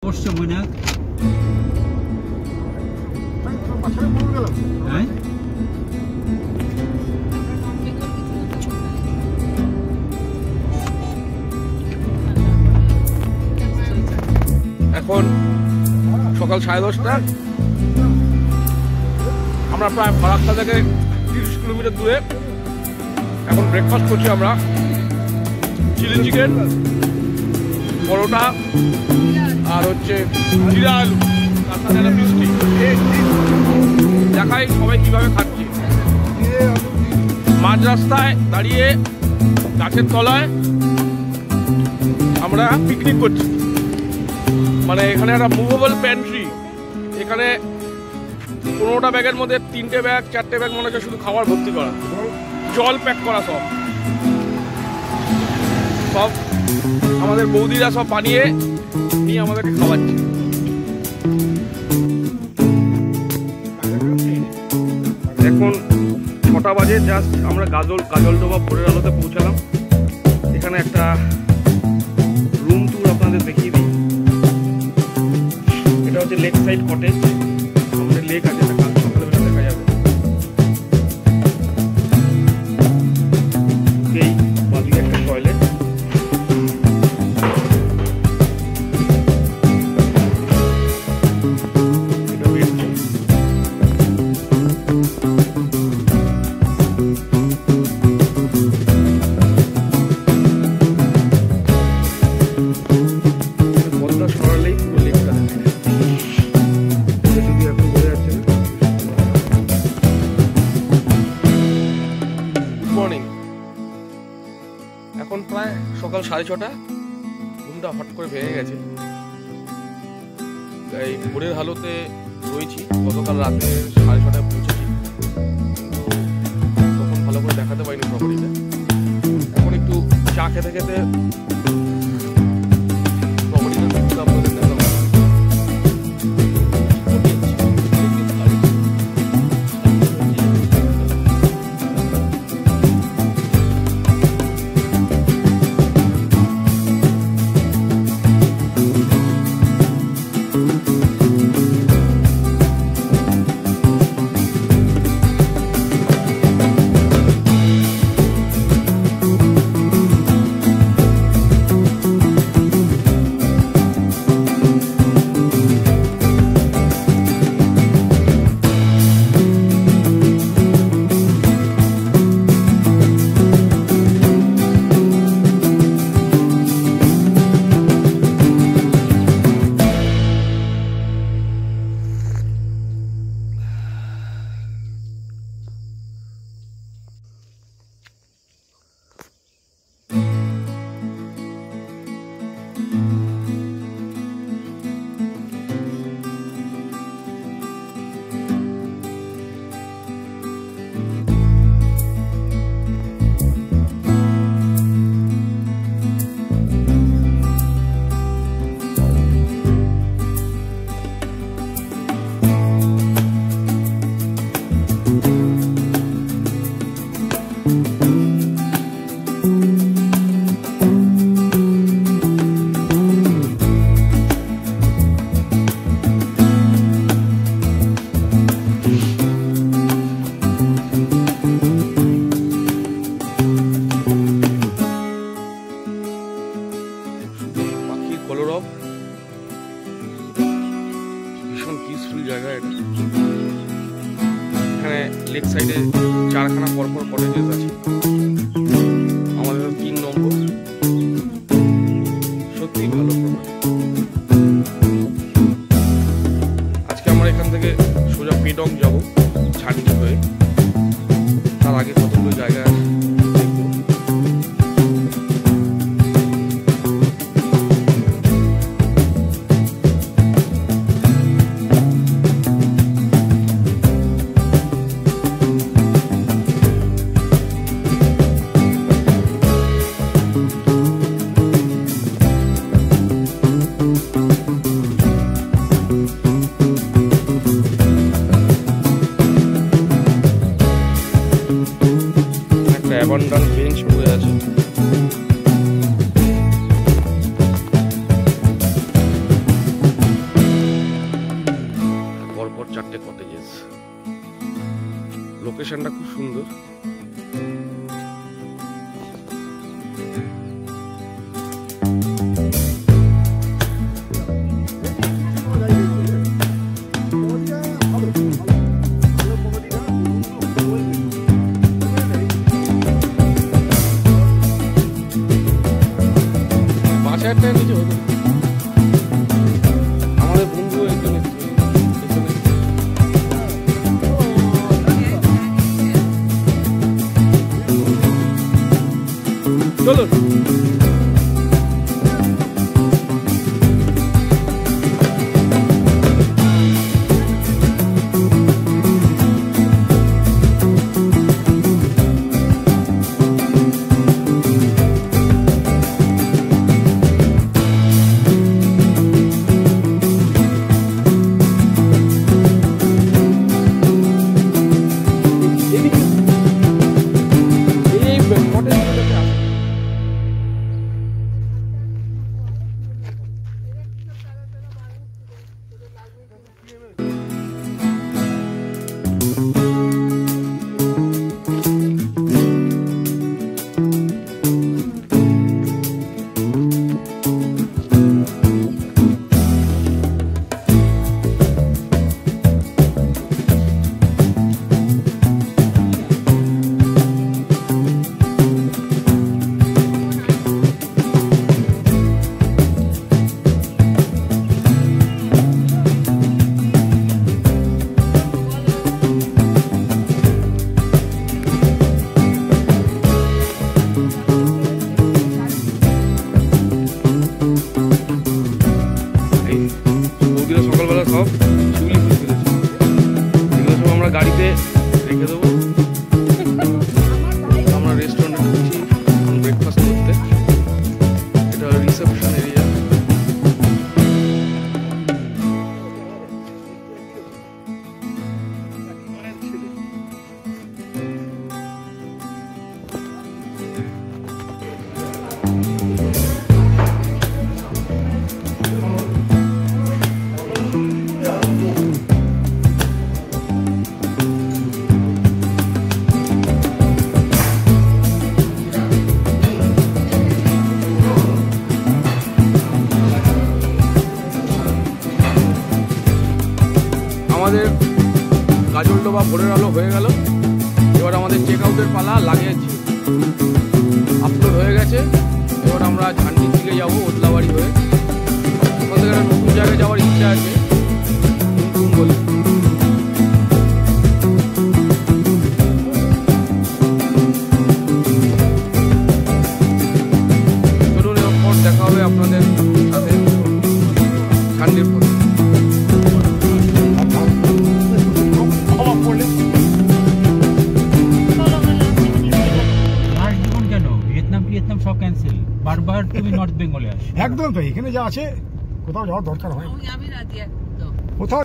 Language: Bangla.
বসছে মনে এখন সকাল 10:30। আমরা প্রায় ফারাক্কা থেকে 30 কিলোমিটার দূরে। এখন ব্রেকফাস্ট করছি আমরা। চিলি চিকেন, পরোটা আর হচ্ছে জিরা আলু, তার সাথে একটা মিষ্টি। দেখাই সবাই কিভাবে খাচ্ছি। মাঝ রাস্তায় দাঁড়িয়ে গাছের তলায় আমরা পিকনিক করছি। মানে এখানে একটা মুভেবল প্যান্ট্রি। এখানে 15টা ব্যাগের মধ্যে 3টে ব্যাগ 4টে ব্যাগ মনে হচ্ছে শুধু খাবার ভর্তি করা, জল প্যাক করা। সব আমাদের বৌদিরা সব বানিয়ে নিয়ে আমাদেরকে খাওয়াচ্ছে। এখন 6টা বাজে জাস্ট। আমরা কাজলডোবা ভোরের আলোতে পৌঁছালাম। এখানে একটা রুম ট্যুর আপনাদের দেখিয়ে দিই। এটা হচ্ছে লেক সাইড কটেজ। আমাদের লেক আছে, কাল সকালবেলা দেখা যাবে। এই বাদিকে একটা টয়লেট। এখন প্রায় সকাল 6:30। ঘুমটা হট করে ভেঙে গেছে। এই ভোরের হালতে রয়েছি। গতকাল রাতে 6:30টায় পৌঁছেছি, তখন ভালো করে দেখাতে পারিনি প্রপার্টিতে। এখন একটু চা খেতে খেতে প্রপার্টিতে আপনাদের দেখাবো। ভীষণ পিসফুল জায়গা এটা। এখানে লেক সাইডে 4খানা পরপর কটেজেস আছে। আমাদের 3 নম্বর। সত্যি ভালো প্রপার্টি। আজকে আমরা এখান থেকে সোজা পেডং যাবো ছাড়নি হয়ে। তার আগে কতগুলো জায়গা আছে দেখবো। লোকেশনটা খুব সুন্দর। আমাদের বন্ধু এখানে চলো। সকালবেলা সব শিউলি ফুল তুলেছে, এগুলো সব আমরা গাড়িতে রেখে দেবো। আমরা রেস্টুরেন্টে ঢুকছি ব্রেকফাস্ট করতে। এটা হলো রিসেপশন এরিয়া। আমাদের গাজলডোবা ভোরের আলো হয়ে গেল। এবার আমাদের চেক আউটের পালা। লাগেজ আপলোড হয়ে গেছে। এবার আমরা ঝান্ডির দিকে যাবো ওদলাবাড়ি হয়ে। ওখান থেকে একটা নতুন জায়গায় যাওয়ার ইচ্ছা আছে বলে। চলুন এরপর দেখা হবে আপনাদের সাথে ঝান্ডির পথে। ভিয়েতনাম সব ক্যান্সেল। বারবার তুমি নর্থ বেঙ্গলে আসো। একদম তাই, এখানে যা আছে কোথাও যাওয়ার দরকার হয় কোথাও